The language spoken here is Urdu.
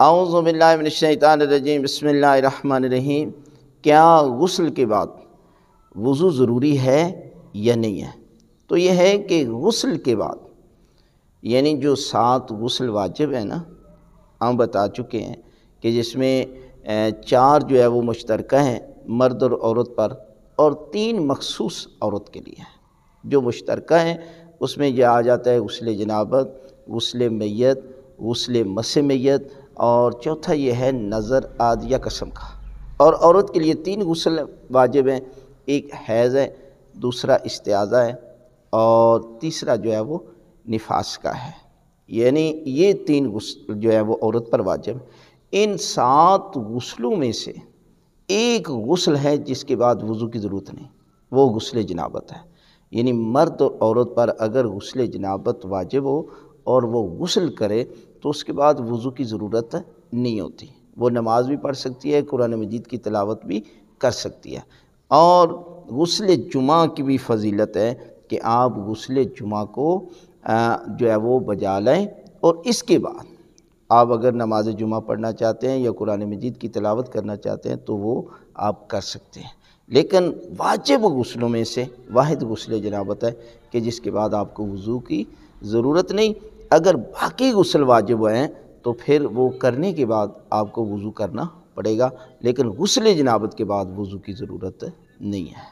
اعوذ باللہ من الشیطان الرجیم، بسم اللہ الرحمن الرحیم۔ کیا غسل کے بعد وضو ضروری ہے یا نہیں ہے؟ تو یہ ہے کہ غسل کے بعد یعنی جو 7 غسل واجب ہیں نا، ہم بتا چکے ہیں کہ جس میں 4 جو ہے وہ مشترکہ ہیں مرد اور عورت پر، اور 3 مخصوص عورت کے لیے ہیں۔ جو مشترکہ ہیں اس میں یہ آ جاتا ہے غسل جنابت، غسل میت، غسل مس میت، اور چوتھا یہ ہے نظر عاد یا قسم کا۔ اور عورت کے لیے 3 غسل واجب ہیں، ایک حیض ہے، دوسرا استحاضہ ہے، اور تیسرا جو ہے وہ نفاس کا ہے۔ یعنی یہ 3 غسل جو ہے وہ عورت پر واجب ہیں۔ ان 7 غسلوں میں سے ایک غسل ہے جس کے بعد وضو کی ضرورت نہیں، وہ غسل جنابت ہے۔ یعنی مرد اور عورت پر اگر غسل جنابت واجب ہو اور وہ غسل کرے تو اس کے بعد وضو کی ضرورت نہیں ہوتی، وہ نماز بھی پڑھ سکتی ہے، قرآن مجید کی تلاوت بھی کر سکتی ہے۔ اور غسل جمعہ کی بھی فضیلت ہے کہ آپ غسل جمعہ کو جو ہے وہ بجا لیں، اور اس کے بعد آپ اگر نماز جمعہ پڑھنا چاہتے ہیں یا قرآن مجید کی تلاوت کرنا چاہتے ہیں تو وہ آپ کر سکتے ہیں۔ لیکن واجب غسلوں میں سے واحد غسل جنابت ہے کہ جس کے بعد آپ کو وضو کی ضرورت نہیں۔ اگر باقی غسل واجب ہیں تو پھر وہ کرنے کے بعد آپ کو وضو کرنا پڑے گا، لیکن غسل جنابت کے بعد وضو کی ضرورت نہیں ہے۔